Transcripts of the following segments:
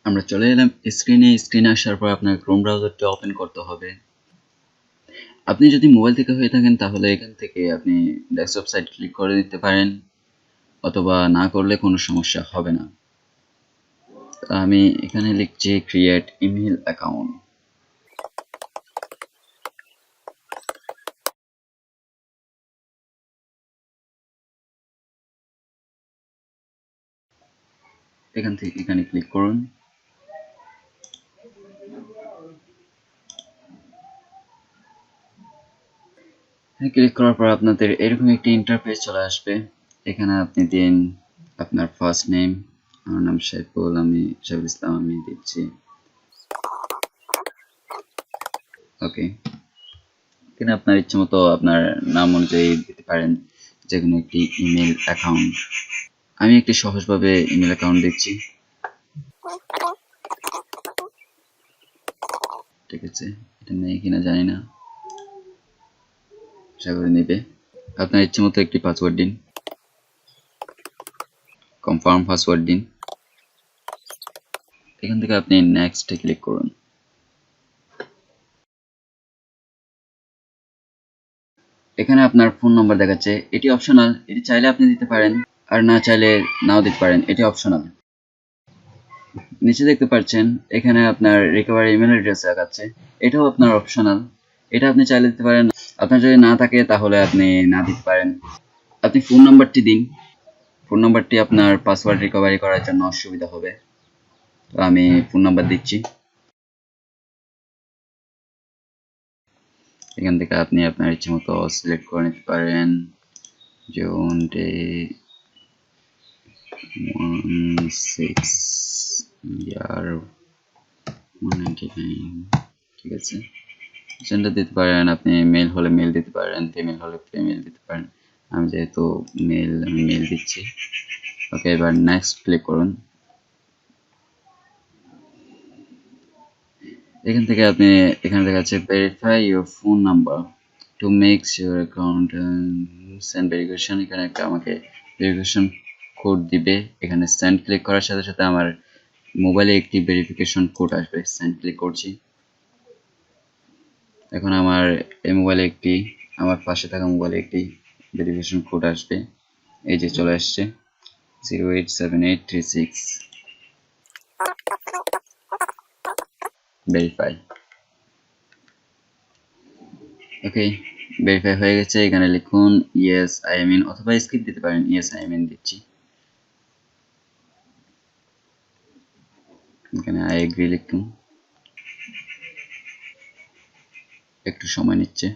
আমরা চলে এলাম স্ক্রিনে আসার পর আপনার ক্রোম ব্রাউজারটি ওপেন করতে হবে। আপনি যদি মোবাইল থেকে হয়ে থাকেন তাহলে এখান থেকে আপনি ডেস্কটপ সাইট ক্লিক করে দিতে পারেন, অথবা না করলে কোনো সমস্যা হবে না। আমি এখানে লিখছি ক্রিয়েট ইমেল অ্যাকাউন্ট। এখান থেকে এখানে ক্লিক করুন। ক্লিক করার পর আপনাদের এরকম একটি ইন্টারফেস চলে আসবে। এখানে আপনি দিন আপনার ফার্স্ট নেম, আমার নাম সাইফুল, আমি সাইফুল ইসলাম আমি দিচ্ছি। ওকে, এখানে আপনার ইচ্ছে মতো আপনার নাম অনুযায়ী দিতে পারেন যে কোনো একটি ইমেল অ্যাকাউন্ট। আমি একটি সহজভাবে ইমেল অ্যাকাউন্ট দিচ্ছি। ঠিক আছে, এটা নেই কিনা জানি না, আশা করি নেবে। আপনার ইচ্ছে মতো একটি পাসওয়ার্ড দিন, কনফার্ম পাসওয়ার্ড দিন। এখান থেকে আপনি নেক্সটে ক্লিক করুন। এখানে আপনার ফোন নাম্বার দেখাচ্ছে, এটি অপশনাল, এটি চাইলে আপনি দিতে পারেন আর না চাইলে নাও দিতে পারেন, এটি অপশনাল। নিচে দেখতে পাচ্ছেন এখানে আপনার রিকভারি ইমেল অ্যাড্রেস দেখাচ্ছে, এটাও আপনার অপশনাল, এটা আপনি চাইলে দিতে পারেন। আপনার যদি না থাকে তাহলে আপনি না দিতে পারেন। আপনি ফোন নাম্বারটি দিন, ফোন নাম্বারটি আপনার পাসওয়ার্ড রিকভারি করার জন্য অসুবিধা হবে, তো আমি ফোন নাম্বার দিচ্ছি। এখান থেকে আপনি আপনার ইচ্ছে মতো সিলেক্ট করে নিতে পারেন, যেমন ডে 16 ইয়ার 199। ঠিক আছে, সেটা দিতে পারেন। আপনি মেল হলে মেল দিতে পারেন, ফিমেল হলে ফিমেল দিতে পারেন। আমি যেহেতু মেল, আমি মেল দিচ্ছি। ওকে, এবার নেক্সট ক্লিক করুন। এখান থেকে আপনি এখানে দেখা যাচ্ছে verify your phone number to makes your account send verification. এখানে একটা আমাকে ভেরিফিকেশন কোড দিবে। এখানে সেন্ড ক্লিক করার সাথে সাথে আমার মোবাইলে একটি ভেরিফিকেশন কোড আসবে। সেন্ড ক্লিক করছি। এখন আমার এই মোবাইলে একটি, আমার পাশে থাকা মোবাইলে একটি ভেরিফিকেশন কোড আসবে। এই যে চলে আসছে 087836 ভেরিফাই। ওকে, ভেরিফাই হয়ে গেছে। এখানে লিখুন ইয়েস আই এম ইন, অথবা স্কিপ দিতে পারেন। ইয়েস আই এম ইন দিচ্ছি। এখানে আই এগ্রি লিখুন, একটু সময় নিচ্ছে।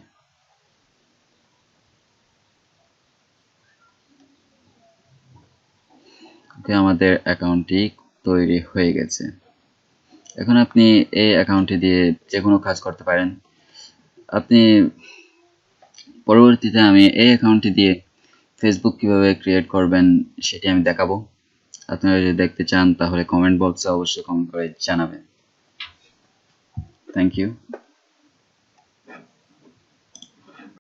ওকে, আমাদের অ্যাকাউন্টটি তৈরি হয়ে গেছে। এখন আপনি এই অ্যাকাউন্টটি দিয়ে যে কোনো কাজ করতে পারেন। আপনি পরবর্তীতে আমি এই অ্যাকাউন্টটি দিয়ে ফেসবুক কিভাবে ক্রিয়েট করবেন সেটি আমি দেখাবো। আপনারা যদি দেখতে চান তাহলে কমেন্ট বক্সে অবশ্যই কমেন্ট করে জানাবেন। Thank you.